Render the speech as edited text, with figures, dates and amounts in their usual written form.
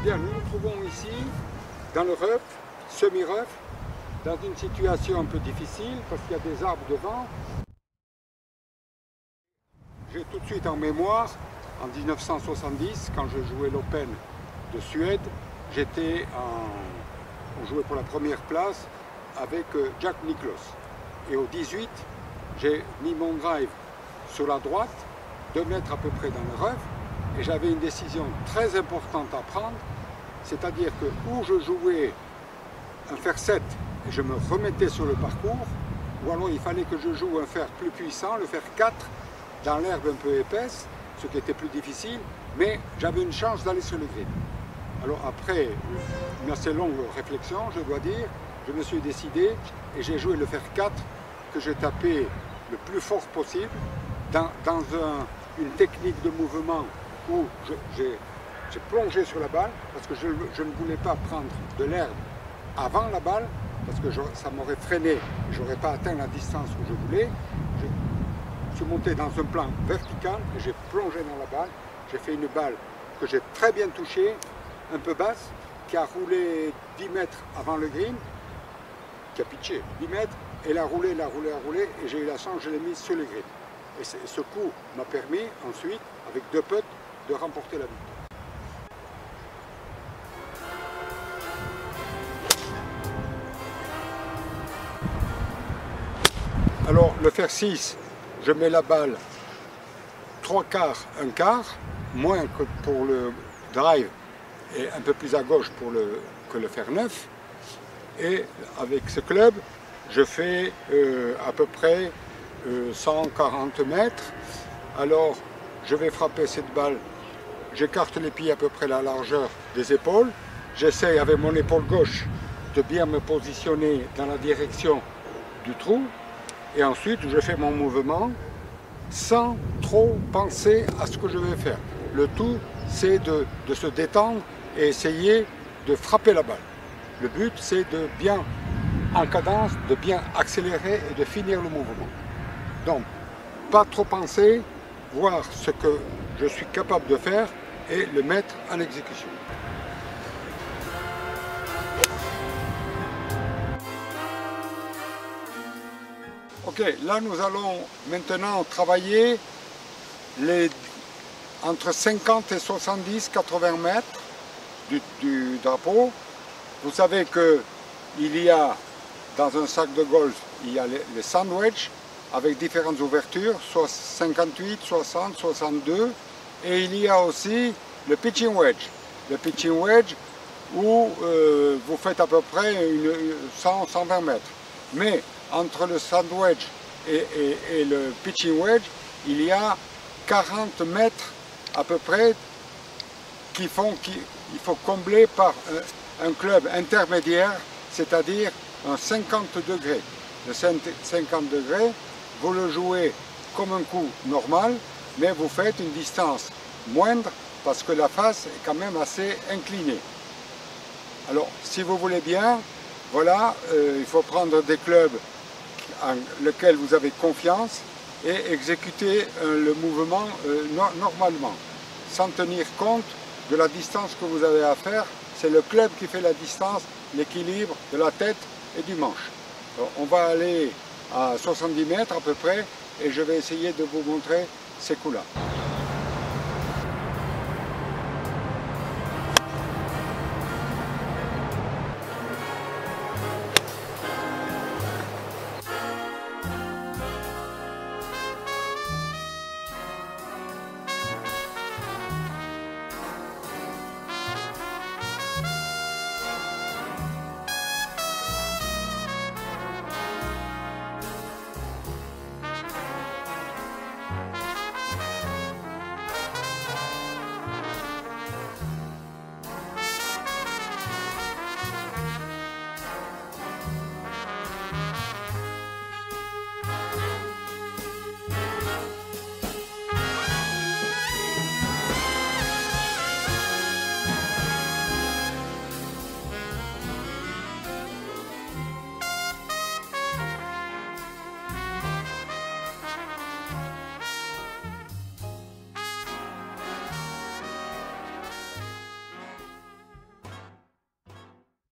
Bien, nous nous trouvons ici, dans le rough, semi-rough, dans une situation un peu difficile parce qu'il y a des arbres devant. J'ai tout de suite en mémoire, en 1970, quand je jouais l'Open de Suède, on jouait pour la première place avec Jack Nicklaus. Et au 18, j'ai mis mon drive sur la droite, 2 mètres à peu près dans le rough, et j'avais une décision très importante à prendre, c'est-à-dire que où je jouais un fer 7 et je me remettais sur le parcours, ou alors il fallait que je joue un fer plus puissant, le fer 4, dans l'herbe un peu épaisse, ce qui était plus difficile, mais j'avais une chance d'aller sur le green. Alors après une assez longue réflexion, je dois dire, je me suis décidé et j'ai joué le fer 4 que j'ai tapé le plus fort possible dans une technique de mouvement où j'ai plongé sur la balle parce que je ne voulais pas prendre de l'herbe avant la balle parce que ça m'aurait freiné, je n'aurais pas atteint la distance que je voulais. Je suis monté dans un plan vertical et j'ai plongé dans la balle. J'ai fait une balle que j'ai très bien touchée, un peu basse, qui a roulé 10 mètres avant le green, qui a pitché 10 mètres, et elle a roulé, et j'ai eu la chance, je l'ai mise sur le green. Et ce coup m'a permis ensuite, avec 2 putts, de remporter la victoire. Alors le fer 6, je mets la balle 3/4, 1/4, moins que pour le drive et un peu plus à gauche que le fer 9. Et avec ce club, je fais à peu près 140 mètres. Alors je vais frapper cette balle, j'écarte les pieds à peu près la largeur des épaules. J'essaie avec mon épaule gauche de bien me positionner dans la direction du trou. Et ensuite, je fais mon mouvement sans trop penser à ce que je vais faire. Le tout, c'est de se détendre et essayer de frapper la balle. Le but, c'est de bien, en cadence, de bien accélérer et de finir le mouvement. Donc, pas trop penser, voir ce que je suis capable de faire et le mettre en exécution. Ok, là nous allons maintenant travailler entre 50 et 70, 80 mètres du drapeau. Vous savez qu'il y a dans un sac de golf, il y a les sandwich avec différentes ouvertures, soit 58, 60, 62. Et il y a aussi le pitching wedge. Le pitching wedge où vous faites à peu près 100, 120 mètres. Mais entre le sandwich et le pitching wedge, il y a 40 mètres à peu près qu'il faut combler par un club intermédiaire, c'est-à-dire un 50 degrés. Le 50 degrés, vous le jouez comme un coup normal, mais vous faites une distance moindre parce que la face est quand même assez inclinée. Alors, si vous voulez bien, voilà, il faut prendre des clubs en lesquels vous avez confiance et exécuter le mouvement normalement, sans tenir compte de la distance que vous avez à faire. C'est le club qui fait la distance, l'équilibre de la tête et du manche. Alors, on va aller à 70 mètres à peu près et je vais essayer de vous montrer ces coups-là.